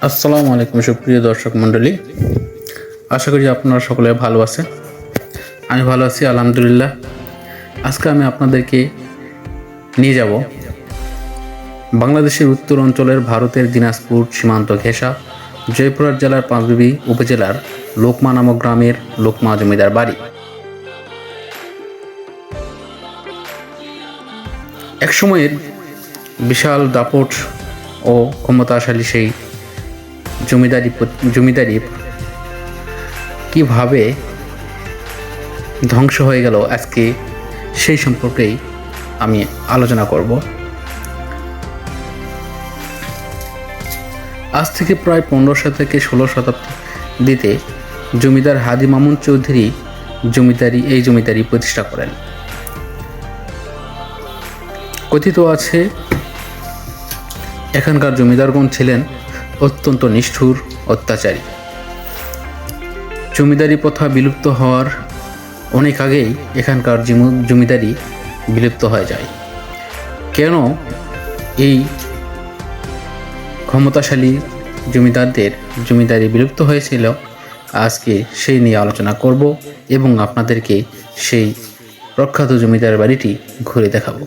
আসসালামু আলাইকুম সুপ্রিয় দর্শক মণ্ডলী, আশা করি আপনারা সকলে ভালো আছেন। আমি ভালো আছি আলহামদুলিল্লাহ। আজকে আমি আপনাদেরকে নিয়ে যাব বাংলাদেশের উত্তর অঞ্চলের ভারতের দিনাজপুর সীমান্ত ঘেঁষা জয়পুরহাট জেলার পাঁচবিবি উপজেলার লোকমা নামক গ্রামের লোকমা জমিদার বাড়ি। একসময়ের বিশাল দাপট ও ক্ষমতাশালী সেই জমিদারি কিভাবে ধ্বংস হয়ে গেল, আজকে সেই সম্পর্কেই আমি আলোচনা করব। আজ থেকে প্রায় 1500 থেকে 16 শতাব্দীতে জমিদার হাজি মামুন চৌধুরী জমিদারি প্রতিষ্ঠা করেন। কথিত আছে এখানকার জমিদারগণ ছিলেন অত্যন্ত নিষ্ঠুর, অত্যাচারী। জমিদারি প্রথা বিলুপ্ত হওয়ার অনেক আগেই এখানকার জমিদারি বিলুপ্ত হয়ে যায়। কেন এই ক্ষমতাশালী জমিদারদের জমিদারি বিলুপ্ত হয়েছিল, আজকে সেই নিয়ে আলোচনা করব এবং আপনাদেরকে সেই প্রখ্যাত জমিদার বাড়িটি ঘুরে দেখাবো।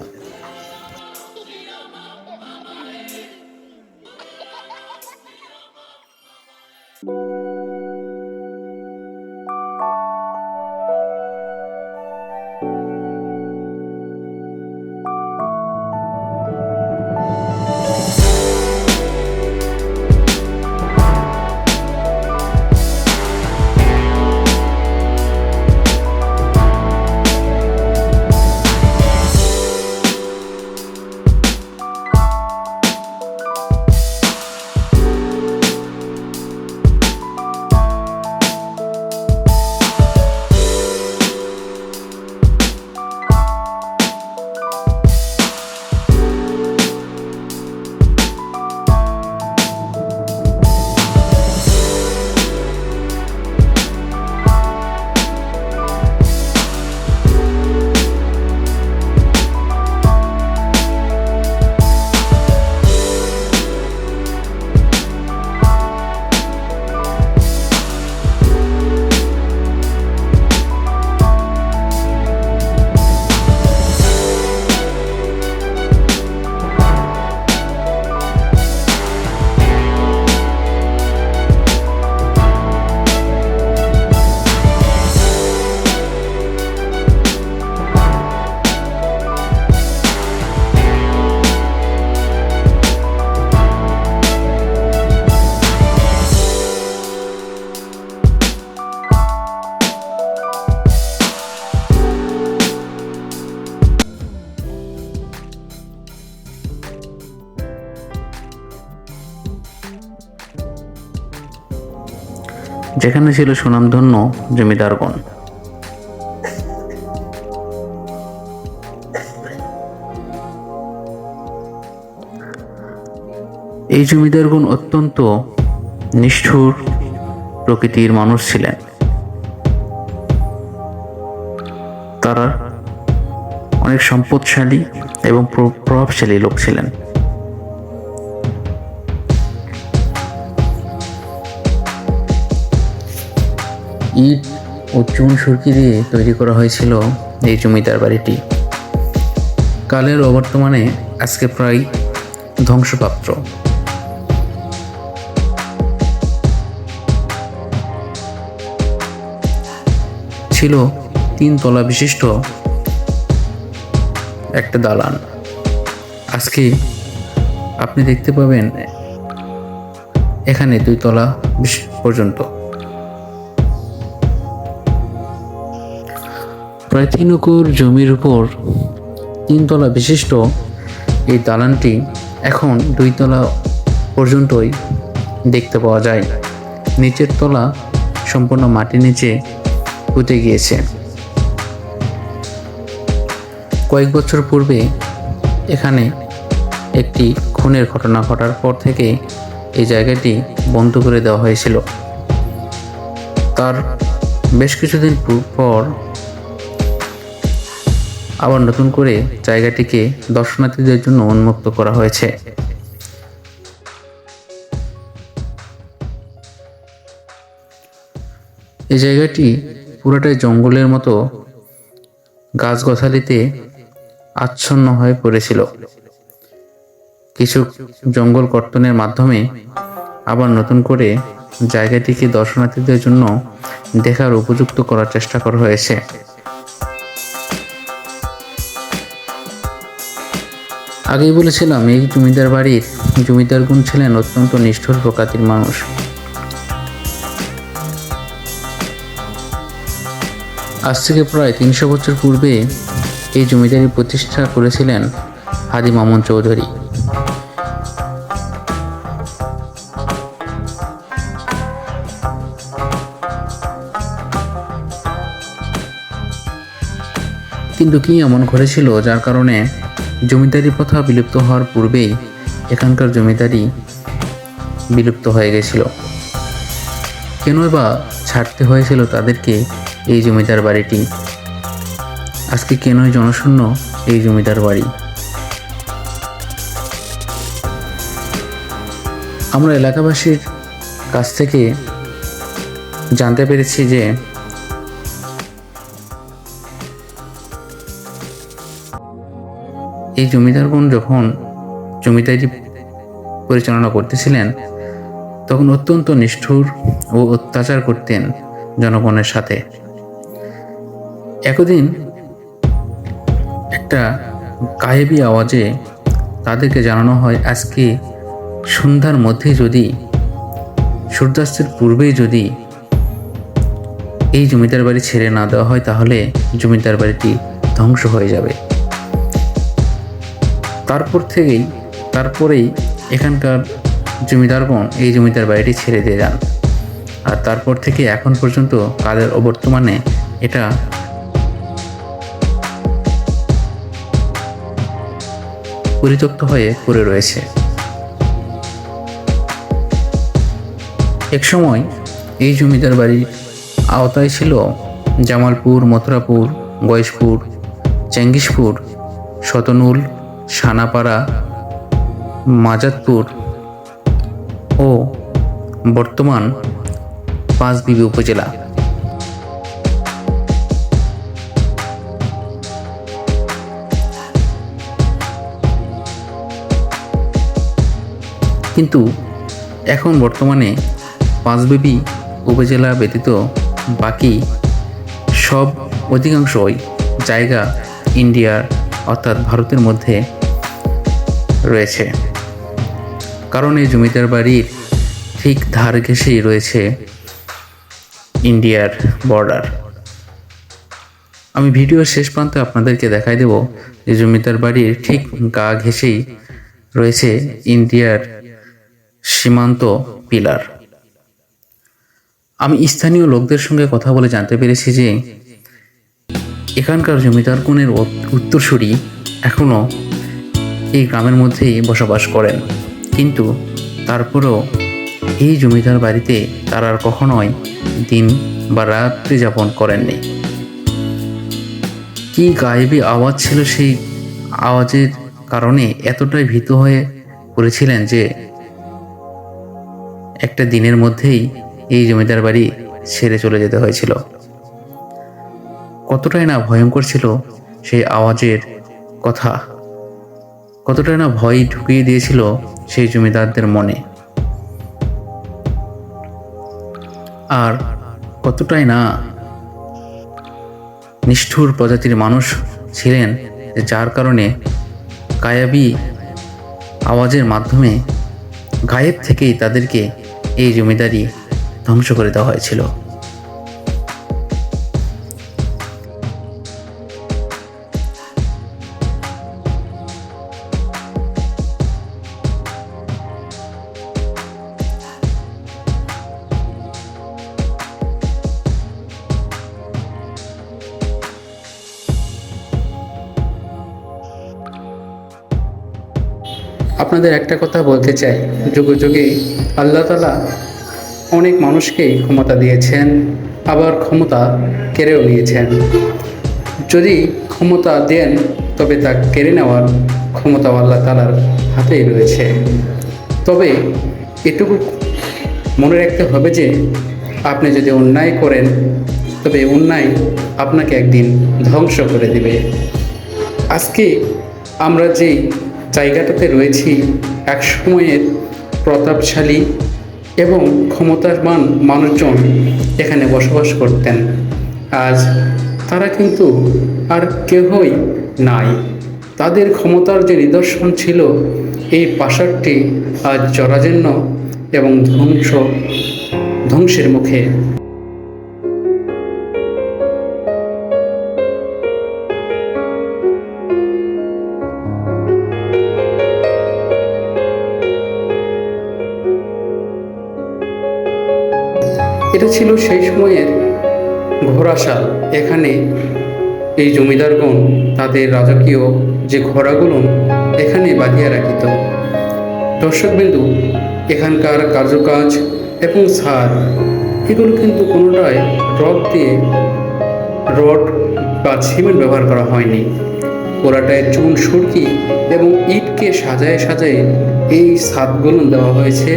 যেখানে ছিল সুনামধন্য জমিদারগণ। এই জমিদারগণ অত্যন্ত নিষ্ঠুর প্রকৃতির মানুষ ছিলেন। তারা অনেক সম্পদশালী এবং প্রভাবশালী লোক ছিলেন। ইট ও চুন সুরকি দিয়ে তৈরি করা হয়েছিল এই জমিদার বাড়িটি। কালের অবর্তমানে আজকে প্রায় ধ্বংসপ্রাপ্ত। ছিল 3 তলা বিশিষ্ট একটা দালান। আজকে আপনি দেখতে পাবেন এখানে 2 তলা পর্যন্ত। প্রায় 3 একর জমির উপর 3 তলা বিশিষ্ট এই দালানটি এখন 2 তলা পর্যন্তই দেখতে পাওয়া যায়। নিচের তলা সম্পূর্ণ মাটির নিচে পুঁতে গিয়েছে। কয়েক বছর পূর্বে এখানে একটি খুনের ঘটনা ঘটার পর থেকে এই জায়গাটি বন্ধ করে দেওয়া হয়েছিল। তার বেশ কিছুদিন পর আবার নতুন করে জায়গাটিকে দর্শনার্থীদের জন্য উন্মুক্ত করা হয়েছে। এই জায়গাটি পুরোটাই জঙ্গলের মতো গাছগাছালিতে আচ্ছন্ন হয়ে পড়েছিল। কিছু জঙ্গল কর্তনের মাধ্যমে আবার নতুন করে জায়গাটিকে দর্শনার্থীদের জন্য দেখার উপযুক্ত করার চেষ্টা করা হয়েছে। আগেই বলেছিলাম এই জমিদার বাড়ির জমিদারগণ ছিলেন অত্যন্ত নিষ্ঠুর প্রকৃতির মানুষ। আজ থেকে প্রায় 300 বছর পূর্বে এই জমিদারি প্রতিষ্ঠা করেছিলেন হাজী মামুন চৌধুরী। কিন্তু কি এমন ঘটেছিল যার কারণে জমিদারি প্রথা বিলুপ্ত হওয়ার পূর্বেই এখানকার জমিদারি বিলুপ্ত হয়ে গেছিল? কেনই বা ছাড়তে হয়েছিল তাদেরকে এই জমিদার বাড়িটি? আজকে কেনই জনশূন্য এই জমিদার বাড়ি? আমরা এলাকাবাসীর কাছ থেকে জানতে পেরেছি যে এই জমিদারগণ যখন জমিদারি পরিচালনা করতেছিলেন তখন অত্যন্ত নিষ্ঠুর ও অত্যাচার করতেন জনগণের সাথে। একদিন একটা গায়েবী আওয়াজে তাদেরকে জানানো হয় আজকে সন্ধ্যার মধ্যে যদি, সূর্যাস্তের পূর্বেই যদি এই জমিদার বাড়ি ছেড়ে না দেওয়া হয় তাহলে জমিদার বাড়িটি ধ্বংস হয়ে যাবে। তারপরেই এখানকার জমিদারগণ এই জমিদার বাড়িটি ছেড়ে দিয়ে যান। আর তারপর থেকে এখন পর্যন্ত কালের অবর্তমানে এটা পরিত্যক্ত হয়ে পড়ে রয়েছে। একসময় এই জমিদার বাড়ির আওতায় ছিল জামালপুর, মথুরাপুর, গয়েশপুর, চেঙ্গিসপুর, শতনুল, সানাপাড়া, মাজাতপুর ও বর্তমান পাঁচবিবি উপজেলা। কিন্তু এখন বর্তমানে পাঁচবিবি উপজেলা ব্যতীত বাকি সব অধিকাংশই জায়গা ইন্ডিয়ার অর্থাৎ ভারতের মধ্যে রয়েছে। কারণ এই জমিদার বাড়ির ঠিক ধার ঘেঁষেই রয়েছে ইন্ডিয়ার বর্ডার। আমি ভিডিওর শেষ প্রান্তে আপনাদেরকে দেখাই দেব যে জমিদার বাড়ির ঠিক গা ঘেঁষেই রয়েছে ইন্ডিয়ার সীমান্ত পিলার। আমি স্থানীয় লোকদের সঙ্গে কথা বলে জানতে পেরেছি যে এখানকার জমিদারগণের উত্তরসূরি এখনও এই গ্রামের মধ্যেই বসবাস করেন, কিন্তু তারপরেও এই জমিদার বাড়িতে তারা আর কখনোই দিন বা রাত্রি যাপন করেননি। কি গায়েবী আওয়াজ ছিল, সেই আওয়াজের কারণে এতটাই ভীত হয়ে পড়েছিলেন যে একটা দিনের মধ্যেই এই জমিদার বাড়ি ছেড়ে চলে যেতে হয়েছিল। কতটাই না ভয়ঙ্কর ছিল সেই আওয়াজের কথা, কতটাই না ভয় ঢুকিয়ে দিয়েছিল সেই জমিদারদের মনে, আর কতটাই না নিষ্ঠুর প্রজাতির মানুষ ছিলেন যার কারণে গায়েবী আওয়াজের মাধ্যমে গায়েব থেকেই তাদেরকে এই জমিদারি ধ্বংস করে দেওয়া হয়েছিল। আপনাদের একটা কথা বলতে চাই, যুগে যুগে আল্লাহ তাআলা অনেক মানুষকে ক্ষমতা দিয়েছেন, আবার ক্ষমতা কেড়েও নিয়েছেন। যদি ক্ষমতা দেন তবে তা কেড়ে নেওয়ার ক্ষমতাও আল্লাহ তাআলার হাতেই রয়েছে। তবে এটুকু মনে রাখতে হবে যে আপনি যদি অন্যায় করেন তবে অন্যায় আপনাকে একদিন ধ্বংস করে দিবে। আজকে আমরা যেই জায়গাটাতে রয়েছি, এক সময়ের প্রতাপশালী এবং ক্ষমতাবান মানুষজন এখানে বসবাস করতেন। আজ তারা কিন্তু আর কেহই নাই। তাদের ক্ষমতার যে নিদর্শন ছিল, এই প্রাসাদটি আজ জরাজীর্ণ এবং ধ্বংসের মুখে। এটা ছিল সেই সময়ের ঘোড়াশাল। এখানে এই জমিদারগণ তাদের রাজকীয় যে ঘোড়াগুলো এখানে বাঁধিয়া রাখিত। দর্শকবিন্দু, এখানকার কার্যকাজ এবং ছাদ এগুলো কিন্তু কোনোটাই রড বা সিমেন্ট ব্যবহার করা হয়নি। পুরাটায় চুন সুরকি এবং ইটকে সাজায় সাজায় এই ছাদগুলো দেওয়া হয়েছে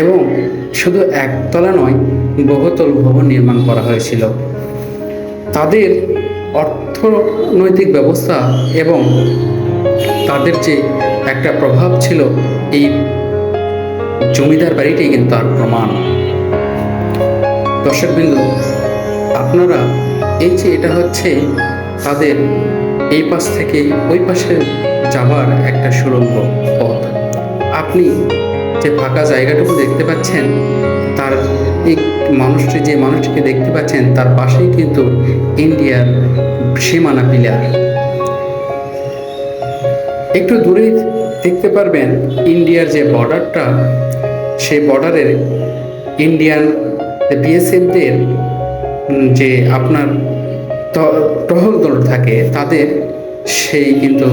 এবং শুধু একতলা নয়, বহুতল ভবন নির্মাণ করা হয়েছিল। তাদের অর্থনৈতিক ব্যবস্থা এবং তাদের যে একটা প্রভাব ছিল, এই জমিদার বাড়িটি কিন্তু তার প্রমাণ। দর্শকবিন্দু, আপনারা এই যে এটা হচ্ছে তাদের এই পাশ থেকে ওই পাশে যাবার একটা সুড়ঙ্গ পথ। আপনি যে ফাঁকা জায়গাটুকু দেখতে পাচ্ছেন, তার এই যে মানুষটিকে দেখতে পাচ্ছেন, তার পাশেই কিন্তু ইন্ডিয়ার সীমানা পিলার। একটু দূরে দেখতে পারবেন ইন্ডিয়ার যে বর্ডারটা, সেই বর্ডারের ইন্ডিয়ান বিএসএফদের যে আপনার টহল দল থাকে, তাদের সেই কিন্তু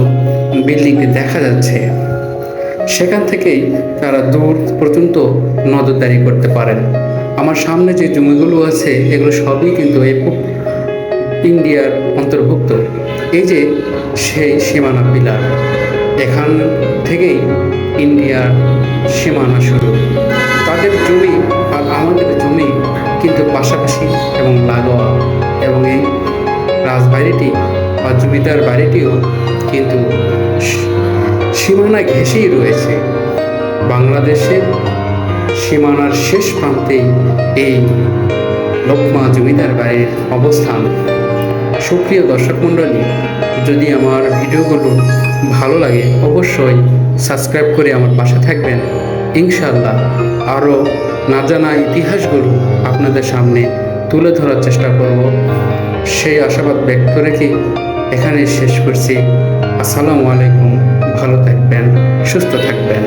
বিল্ডিংটি দেখা যাচ্ছে। সেখান থেকেই তারা দূর পর্যন্ত নজরদারি করতে পারেন। আমার সামনে যে জমিগুলো আছে, এগুলো সবই কিন্তু ইন্ডিয়ার অন্তর্ভুক্ত। এই যে সেই সীমানা পিলার, এখান থেকেই ইন্ডিয়ার সীমানা শুরু। তাদের জমি আর আমাদের জমি কিন্তু পাশাপাশি এবং লাগোয়া, এবং এই রাজবাড়িটি বা জমিদার বাড়িটিও কিন্তু সীমানা ঘেঁষেই রয়েছে। বাংলাদেশের সীমানার শেষ প্রান্তেই এই লোকমা জমিদার বাড়ির অবস্থান। সুপ্রিয় দর্শক মণ্ডলী, যদি আমার ভিডিওগুলো ভালো লাগে অবশ্যই সাবস্ক্রাইব করে আমার পাশে থাকবেন। ইনশাআল্লাহ আরও না জানা ইতিহাসগুলো আপনাদের সামনে তুলে ধরার চেষ্টা করব, সেই আশাবাদ ব্যক্ত রেখে এখানে শেষ করছি। আসসালামু আলাইকুম। ভালো থাকবেন, সুস্থ থাকবেন।